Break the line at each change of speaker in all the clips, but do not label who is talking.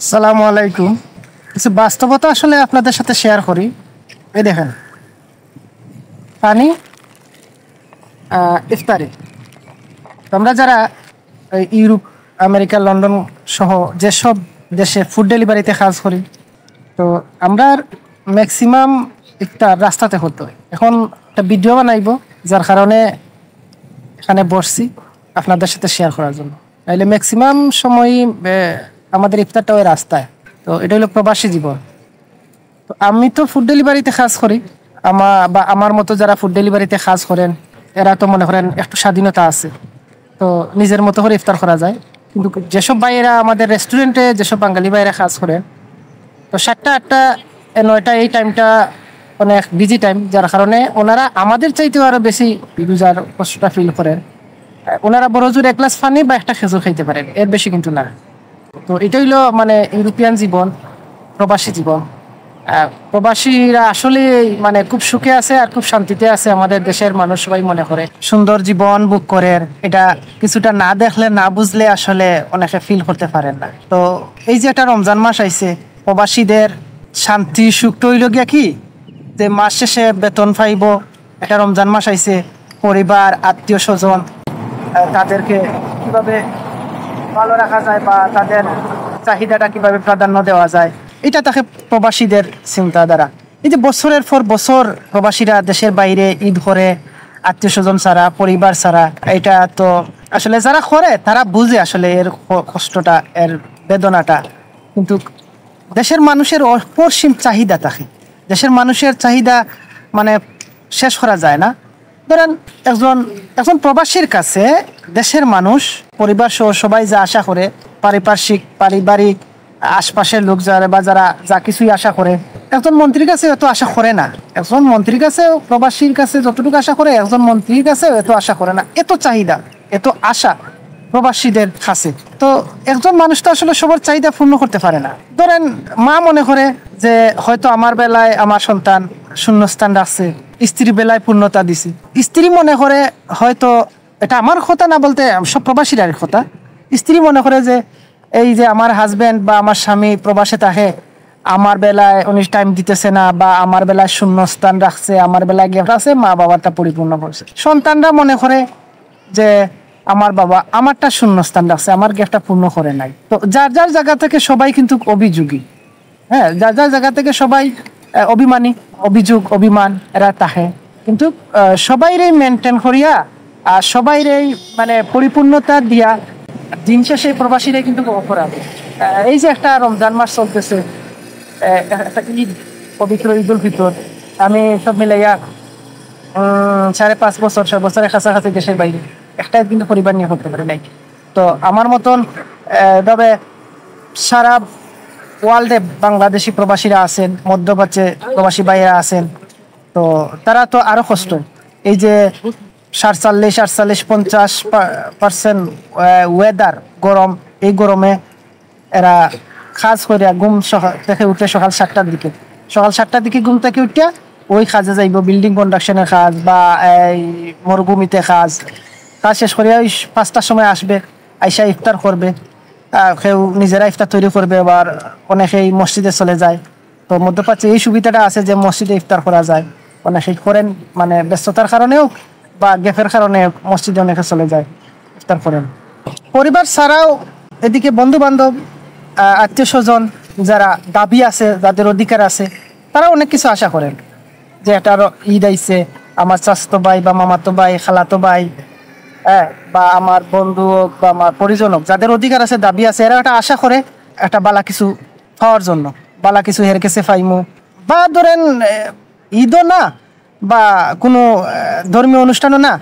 আসসালামু আলাইকুম। কিছু বাস্তবতা আসলে আপনাদের সাথে শেয়ার করি। এই দেখেন, পানি, ইফতারি। আমরা যারা ইউরোপ, আমেরিকা, লন্ডন সহ যেসব দেশে ফুড ডেলিভারিতে কাজ করি, তো আমরা ম্যাক্সিমাম ইফতার রাস্তাতে হতো। এখন একটা ভিডিও বানাইব, যার কারণে এখানে বসছি আপনাদের সাথে শেয়ার করার জন্য। তাইলে ম্যাক্সিমাম সময়ই আমাদের ইফতারটা ওই রাস্তায়। তো এটা হলো প্রবাসী জীবন। তো আমি তো ফুড ডেলিভারিতে কাজ করি। আমার মতো যারা ফুড ডেলিভারিতে কাজ করেন, এরা তো মনে করেন একটু স্বাধীনতা আছে, তো নিজের মতো করে ইফতার করা যায়। কিন্তু যেসব ভাইয়েরা আমাদের রেস্টুরেন্টে, যেসব বাঙালি ভাইয়েরা কাজ করেন, তো 7টা 8টা 9টা এই টাইমটা অনেক বিজি টাইম, যার কারণে ওনারা আমাদের চাইতেও আরও বেশি ইউজার কষ্টটা ফিল করেন। ওনারা বড় জোর 1 গ্লাস পানি বা একটা খেজুর খাইতে পারেন, এর বেশি কিন্তু না। তো এটা হইলো মানে ইউরোপিয়ান জীবন, প্রবাসী জীবন। প্রবাসীরা আসলে মানে খুব সুখে আছে আর খুব শান্তিতে আছে। আমাদের দেশের মানুষ সবাই মনে করে সুন্দর জীবন বুক করে, এটা কিছুটা না দেখলে, না বুঝলে আসলে অনেকে ফিল করতে পারেন না। তো এই যে একটা রমজান মাস আইছে, প্রবাসীদের শান্তি সুখটা হইল গিয়া কি, যে মাস শেষে বেতন পাইব। একটা রমজান মাস আইছে, পরিবার, আত্মীয় স্বজন, তাদেরকে কিভাবে ভালো রাখা যায় বা তাদের চাহিদাটা কিভাবে প্রাধান্য দেওয়া যায়, এটা তাকে প্রবাসীদের চিন্তাধারা। এই যে বছরের পর বছর প্রবাসীরা দেশের বাইরে ঈদ করে, আত্মীয় স্বজন ছাড়া, পরিবার ছাড়া, এটা তো আসলে যারা করে তারা বুঝে আসলে এর কষ্টটা, এর বেদনাটা। কিন্তু দেশের মানুষের অপরিসীম চাহিদা থাকে। দেশের মানুষের চাহিদা মানে শেষ করা যায় না। ধরেন একজন প্রবাসীর কাছে দেশের মানুষ, পরিবার সহ সবাই যা আশা করে, পারিবারিক আশপাশের লোক যারা বা যারা যা কিছুই আশা করে, একজন মন্ত্রীর কাছে এত আশা করে না। একজন মন্ত্রীর কাছে, প্রবাসীর কাছে যতটুকু আশা করে, একজন মন্ত্রীর কাছে এত আশা করে না। এত চাহিদা, এত আশা প্রবাসীদের কাছে। তো একজন মানুষ তো আসলে সবার চাহিদা পূর্ণ করতে পারে না। ধরেন মা মনে করে যে হয়তো আমার বেলায় আমার সন্তান শূন্যস্থান রাখছে, স্ত্রী বেলায় পূর্ণতা দিছি। স্ত্রী মনে করে হয়তো, এটা আমার কথা না, বলতে সব প্রবাসীর কথা, স্ত্রী মনে করে যে এই যে আমার হাজবেন্ড বা আমার স্বামী প্রবাসে থাকে, আমার বেলায় উনি টাইম দিতেছে না, বা আমার বেলায় শূন্যস্থান রাখছে, আমার বেলায় গেফট আছে, মা বাবারটা পরিপূর্ণ করছে। সন্তানরা মনে করে যে আমার বাবা আমারটা শূন্যস্থান রাখছে, আমার গেফটটা পূর্ণ করে নাই। তো যার যার জায়গা থেকে সবাই কিন্তু অভিযোগী। হ্যাঁ, যার যার জায়গা থেকে সবাই অভিমানী, অভিমান এরা থাকে। কিন্তু সবাইরেই মেনটেন করিয়া আর সবাইরেই মানে পরিপূর্ণতা দিয়া দিন শেষে প্রবাসীরাই কিন্তু অপরাধ। এই যে একটা রমজান মাস চলতেছে, একটা ঈদ, পবিত্র ঈদ উল ফিতর, আমি সব মিলাইয়া 5.5 বছর 6 বছরের কাছাকাছি দেশের বাইরে একটা কিন্তু পরিবার নিয়ে করতে পারি নাই। তো আমার মতন তবে সারা ওয়ার্ল্ডে বাংলাদেশি প্রবাসীরা আছেন, মধ্যপ্রাচ্যে প্রবাসী ভাইয়েরা আছেন। তো তারা তো আরো কষ্ট। এই যে 47-50% ওয়েদার গরম, এই গরমে এরা কাজ করে ঘুম থেকে উঠে সকাল 7টার দিকে ঘুম থেকে উঠিয়া ওই কাজে যাইব, বিল্ডিং কনস্ট্রাকশনের কাজ বা এই মরুভূমিতে কাজ শেষ করে ওই 5টার সময় আসবে, আইসা ইফতার করবে। কেউ নিজেরা ইফতার তৈরি করবে, আবার অনেকেই মসজিদে চলে যায়। তো মধ্যপ্রাচ্যে এই সুবিধাটা আছে যে মসজিদে ইফতার করা যায়। অনেকেই করেন, মানে ব্যস্ততার কারণেও বা গ্যাপের কারণে মসজিদে অনেকে চলে যায়, ইফতার করেন। পরিবার ছাড়াও এদিকে বন্ধু বান্ধব, আত্মীয় স্বজন যারা দাবি আছে, যাদের অধিকার আছে, তারা অনেক কিছু আশা করেন যে একটা ঈদ আইছে, আমার চাচাতো ভাই বা মামাতো ভাই, খালাতো ভাই, বা আমার বন্ধু হোক বা আমার পরিজন হোক, যাদের অধিকার আছে, দাবি আছে, এরা একটা আশা করে একটা বালা কিছু পাওয়ার জন্য, বালা কিছু হের কাছে পাইমু। বা ধরেন ঈদও না বা কোনো ধর্মীয় অনুষ্ঠানও না,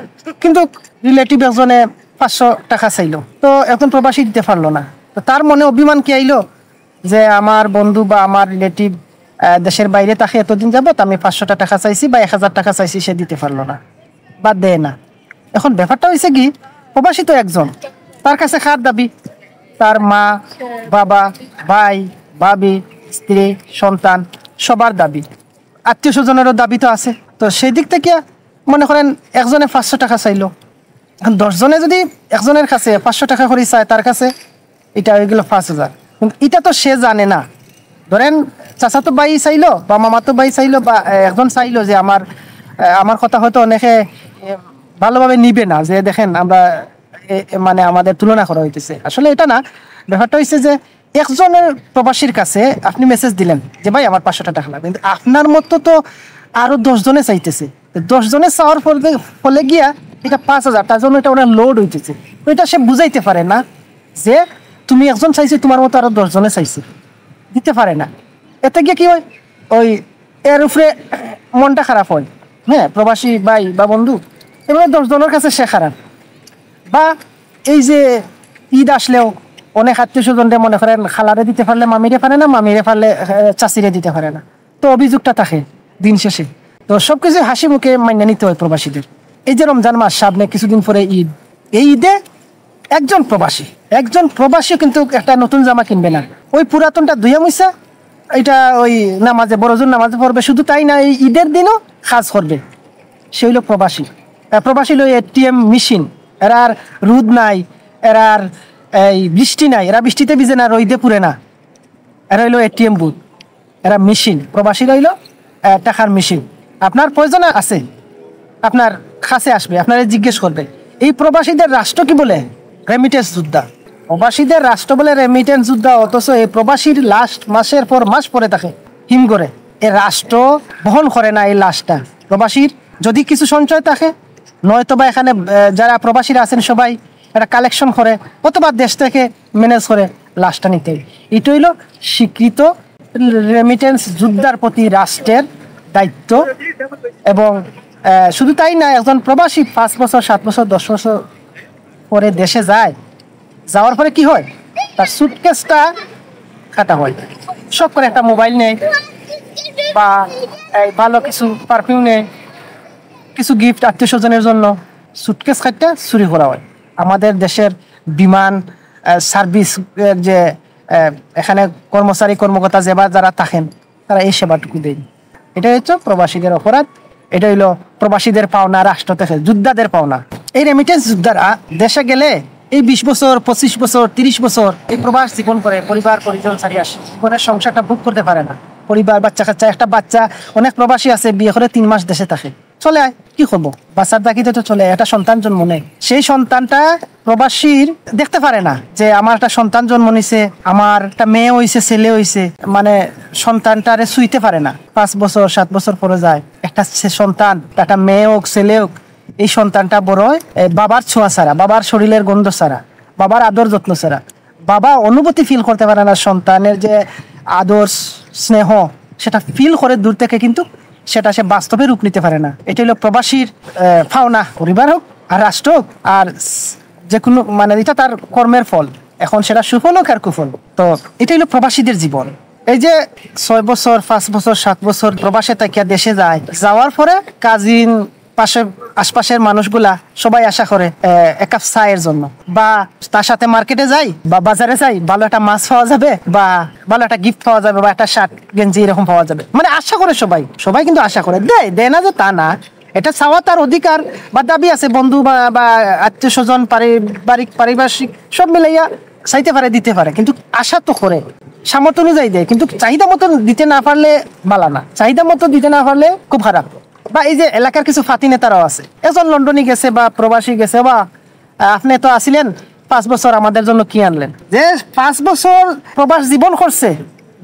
কিন্তু রিলেটিভ একজনে 500 টাকা চাইলো, তো এখন প্রবাসী দিতে পারলো না। তো তার মনে অভিমান কি আইলো যে আমার বন্ধু বা আমার রিলেটিভ দেশের বাইরে তাকে এতদিন যাবত আমি 500 টাকা চাইছি বা 1000 টাকা চাইছি, সে দিতে পারলো না বা দেয় না। এখন ব্যাপারটা হয়েছে কি, প্রবাসী তো একজন, তার কাছে কার দাবি? তার মা, বাবা, ভাই, ভাবি, স্ত্রী, সন্তান, সবার দাবি, আত্মীয় স্বজনেরও দাবি তো আছে। তো সেই দিক থেকে মনে করেন একজনে 500 টাকা চাইলো, 10 জনে যদি একজনের কাছে 500 টাকা করে চায়, তার কাছে এটা হয়ে গেল 5000। কিন্তু এটা তো সে জানে না। ধরেন চাচাতো ভাই চাইলো বা মামাতো ভাই চাইলো বা একজন চাইলো যে আমার কথা হয়তো অনেকে ভালোভাবে নিবে না, যে দেখেন আমরা মানে আমাদের তুলনা করা হইতেছে। আসলে এটা না, ব্যাপারটা হচ্ছে যে একজনের প্রবাসীর কাছে আপনি মেসেজ দিলেন যে ভাই আমার 500 টাকা লাগবে, কিন্তু আপনার মতো তো আরো 10 জনে চাইতেছে। 10 জনে চাওয়ার ফলে গিয়া এটা 5,000, তার জন্য এটা ওনার লোড হইতেছে। তো এটা সে বুঝাইতে পারে না যে তুমি একজন চাইছে, তোমার মতো আরো 10 জনে চাইছে, দিতে পারে না। এতে গিয়ে কি হয়, ওই এর উপরে মনটা খারাপ হয়। হ্যাঁ, প্রবাসী ভাই বা বন্ধু এবার 10 জনের কাছে সে খারাপ। বা এই যে ঈদ আসলেও অনেক আত্মীয় স্বজনরে মনে করেন খালারে দিতে পারলে মামিরে পারে না, মামিরে পারলে চাচিরে দিতে পারে না। তো অভিযোগটা থাকে দিন শেষে। তো সবকিছু হাসি মুখে মাইনে নিতে হয় প্রবাসীদের। এই যে রমজান মাস সামনে, কিছুদিন পরে ঈদ। এই ঈদে একজন প্রবাসী কিন্তু একটা নতুন জামা কিনবে না, ওই পুরাতনটা ধুয়ে মুছা এটা ওই নামাজে, বড়জোর নামাজে পড়বে। শুধু তাই না, এই ঈদের দিনও কাজ করবে। সে হইল প্রবাসী। প্রবাসী হইল এটিএম মেশিন। এরা আর রোদ নাই, এরা আর এই বৃষ্টি নাই, এরা বৃষ্টিতে ভিজে না, রইদে পুড়ে না। এরা হইলো এটিএম বুথ, এরা মেশিন। প্রবাসীরা হইলো টাকার মেশিন। আপনার প্রয়োজন আছে, আপনার কাছে আসবে, আপনারা জিজ্ঞেস করবে। এই প্রবাসীদের রাষ্ট্র কি বলে? রেমিটেন্স যোদ্ধা। প্রবাসীদের রাষ্ট্র বলে রেমিটেন্স যোদ্ধা, অথচ এই প্রবাসীর লাস্ট মাসের পর মাস পরে থাকে হিম করে। এই রাষ্ট্র বহন করে না এই লাশটা। প্রবাসীর যদি কিছু সঞ্চয় থাকে, নয়তো বা এখানে যারা প্রবাসীরা আছেন সবাই একটা কালেকশন করে, অথবা দেশ থেকে ম্যানেজ করে লাশটা নিতে। এটা হইল স্বীকৃত রেমিটেন্স যোদ্ধার প্রতি রাষ্ট্রের দায়িত্ব। এবং শুধু তাই না, একজন প্রবাসী 5 বছর 7 বছর 10 বছর পরে দেশে যায়, যাওয়ার পরে কি হয়, তার সুটকেসটা কাটা হয়। সব করে একটা মোবাইল নেয় বা ভালো কিছু পারফিউম নেয়, কিছু গিফট আত্মীয় স্বজনের জন্য, সুটকেস কাটটা চুরি করা হয়। আমাদের দেশের বিমান সার্ভিস যে এখানে কর্মকর্তা যারা থাকেন, তারা এই সেবাটুকু দেয়। এটা হচ্ছে প্রবাসীদের অপরাধ। এটা হইলো প্রবাসীদের পাওনা, রাষ্ট্র থেকে যোদ্ধাদের পাওনা। এই রেমিটেন্স যোদ্ধারা দেশে গেলে এই 20 বছর 25 বছর 30 বছর এই প্রবাস জীবন করে পরিবার পরিজন ছাড়িয়ে আসে, জীবনের সংসারটা ভোগ করতে পারে না। পরিবার, বাচ্চা কাচ্চা, একটা বাচ্চা, অনেক প্রবাসী আছে বিয়ে করে 3 মাস দেশে থাকে, চলে আয়, কি করবো, বাচ্চার দাকিতে তো চলে, একটা সন্তান জন্ম নেয়। সেই সন্তানটা প্রবাসীর দেখতে পারে না যে আমার একটা সন্তান জন্ম নিছে, আমার একটা মেয়ে হইছে, ছেলে হইছে, মানে সন্তানটারে ছুঁইতে পারে না। 5 বছর 7 বছর পরে যায় একটা সন্তান, একটা মেয়ে হোক ছেলে হোক, এই সন্তানটা বড় হয় বাবার ছোঁয়া ছাড়া, বাবার শরীরের গন্ধ ছাড়া, বাবার আদর যত্ন ছাড়া। বাবা অনুভূতি ফিল করতে পারে না, সন্তানের যে আদর স্নেহ সেটা ফিল করে দূর থেকে, কিন্তু সেটা সে বাস্তবে রূপ নিতে পারে না। এটা হলো প্রবাসীর পাওনা, পরিবার হোক আর রাষ্ট্র হোক, আর যে কোনো মানে এটা তার কর্মের ফল। এখন সেটা সুফল হোক আর কুফল। তো এটা হলো প্রবাসীদের জীবন। এই যে 6 বছর 5 বছর 7 বছর প্রবাসে তাকিয়া দেশে যায়, যাওয়ার পরে কাজিন আশপাশের মানুষগুলা সবাই আশা করে এক কাপ চায়ের জন্য, বা তার সাথে মার্কেটে যাই বা বাজারে যাই, ভালো একটা মাছ পাওয়া যাবে বা ভালো একটা গিফট পাওয়া যাবে বা একটা শার্ট গেঞ্জি এরকম পাওয়া যাবে। মানে আশা করে সবাই কিন্তু আশা করে, দেয় না যে তা না, এটা চাওয়া তার অধিকার বা দাবি আছে। বন্ধু বা আত্মীয় স্বজন, পারিপার্শ্বিক সব মিলাইয়া চাইতে পারে, দিতে পারে, কিন্তু আশা তো করে, সামর্থ্য অনুযায়ী দেয়। কিন্তু চাহিদা মতো দিতে না পারলে বালা না, চাহিদা মতো দিতে না পারলে খুব খারাপ। বা এই যে এলাকার কিছু ফাতি নেতারাও আছে, একজন লন্ডনে গেছে বা প্রবাসী গেছে, বা আপনি তো আসিলেন 5 বছর, আমাদের জন্য কি আনলেন? যে 5 বছর প্রবাস জীবন করছে,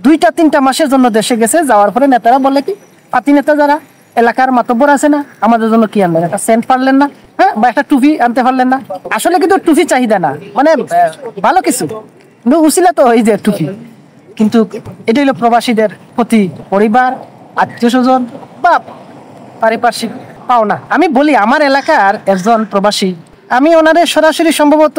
2-3 মাসের জন্য দেশে গেছে, যাওয়ার পরে নেতারা বলে কি, ফাতি নেতা যারা এলাকার মাতব্বর আছে না, আমাদের জন্য কি আনলেন? একটা সেন্ট পারলেন না, হ্যাঁ, বা একটা টুপি আনতে পারলেন না। আসলে কিন্তু টুপি চাহিদা না, মানে ভালো কিছু, কিন্তু উচিলা তো এই যে টুপি। কিন্তু এটা হলো প্রবাসীদের প্রতি পরিবার, আত্মীয় স্বজন বা পারিপার্শ্বিক পাওনা। আমি বলি, আমার এলাকার একজন প্রবাসী, আমি ওনারে সরাসরি সম্ভবত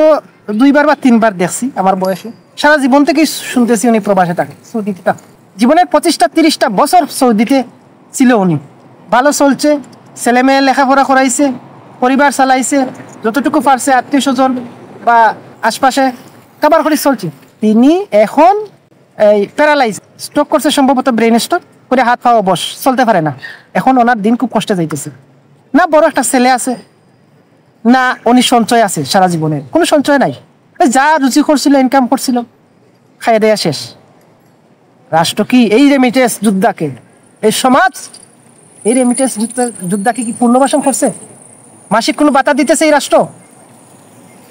2বার বা 3বার দেখছি আমার বয়সে। সারা জীবন থেকেই শুনতেছি উনি প্রবাসে থাকে, সৌদিতে থাকে। জীবনের 25-30টা বছর সৌদিতে ছিল উনি, ভালো চলছে, ছেলে মেয়ে লেখাপড়া করাইছে, পরিবার চালাইছে, যতটুকু পারছে আত্মীয় স্বজন বা আশপাশে কাবার করে চলছে। তিনি এখন এই প্যারালাইজ, স্ট্রোক করছে সম্ভবত, ব্রেন স্ট্রোক করে, হাত পা অবশ, চলতে পারে না। এখন ওনার দিন খুব কষ্টে যাইতেছে। না বড় একটা ছেলে আছে, না উনি সঞ্চয় আছে, সারা জীবনের কোনো সঞ্চয় নাই। যা রুচি করছিল, ইনকাম করছিল, খাইয়ে দেয়া শেষ। রাষ্ট্র কি এই রেমিটেন্স যোদ্ধাকে, এই সমাজ এই রেমিটেন্স যোদ্ধাকে কি পুনর্বাসন করছে? মাসিক কোনো বাতা দিতেছে এই রাষ্ট্র?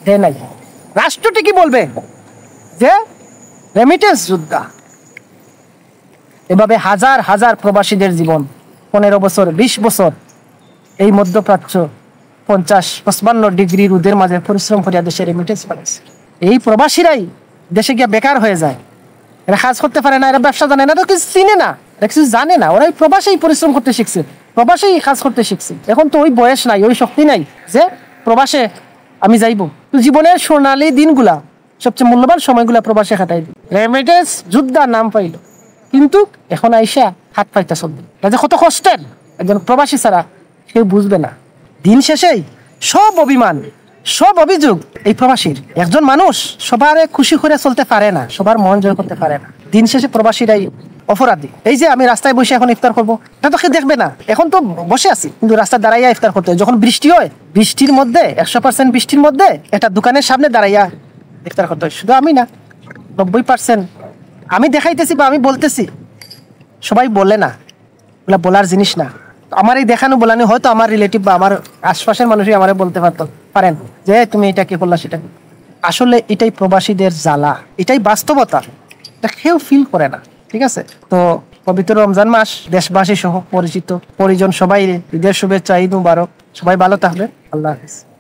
দেয় নাই। রাষ্ট্রটি কি বলবে যে রেমিটেন্স যোদ্ধা। এভাবে হাজার হাজার প্রবাসীদের জীবন 15 বছর 20 বছর এই মধ্যপ্রাচ্য 50-55 ডিগ্রি রোদের মাঝে পরিশ্রম করিয়া দেশে রেমিটেন্স পাঠাইছে। এই প্রবাসীরাই দেশে গিয়া বেকার হয়ে যায়। এরা কাজ করতে পারে না, এরা ব্যবসা জানে না, এরা কিছু চিনে না, এরা কিছু জানে না। ওরাই প্রবাসেই পরিশ্রম করতে শিখছে, প্রবাসেই কাজ করতে শিখছে। এখন তো ওই বয়স নাই, ওই শক্তি নাই যে প্রবাসে আমি যাইব। তো জীবনের সোনালী দিনগুলা, সবচেয়ে মূল্যবান সময়গুলা প্রবাসে কাটাই দিই। রেমিটেন্স যোদ্ধা নাম পাইল, কিন্তু এখন আইসা হাত পাইতা চলবে। যে কত কষ্টের একজন প্রবাসী ছাড়া কেউ বুঝবে না। দিন শেষেই সব অভিমান, সব অভিযোগ এই প্রবাসীর। একজন মানুষ সবার খুশি করে চলতে পারে না, সবার মন জয় করতে পারে না। দিন শেষে প্রবাসীরাই অপরাধী। এই যে আমি রাস্তায় বসে এখন ইফতার করবো, এটা তো কেউ দেখবে না। এখন তো বসে আছি, কিন্তু রাস্তায় দাঁড়াইয়া ইফতার করতে হয়। যখন বৃষ্টি হয়, বৃষ্টির মধ্যে 100% বৃষ্টির মধ্যে একটা দোকানের সামনে দাঁড়াইয়া ইফতার করতে হয়। শুধু আমি না, 90% আমি দেখাইতেছি বা আমি বলতেছি, সবাই বলে না, ওগুলা বলার জিনিস না। আমার এই দেখানো বলানো হয়তো আমার রিলেটিভ বা আমার আশপাশের মানুষই আমারে বলতে পারেন যে তুমি এটা কি করলা সেটা। আসলে এটাই প্রবাসীদের জ্বালা, এটাই বাস্তবতা, এটা কেউ ফিল করে না। ঠিক আছে, তো পবিত্র রমজান মাস, দেশবাসী সহ পরিচিত পরিজন সবাই ঈদের শুভেচ্ছা, ঈদ মুবারক। সবাই ভালো থাকবে। আল্লাহ হাফিজ।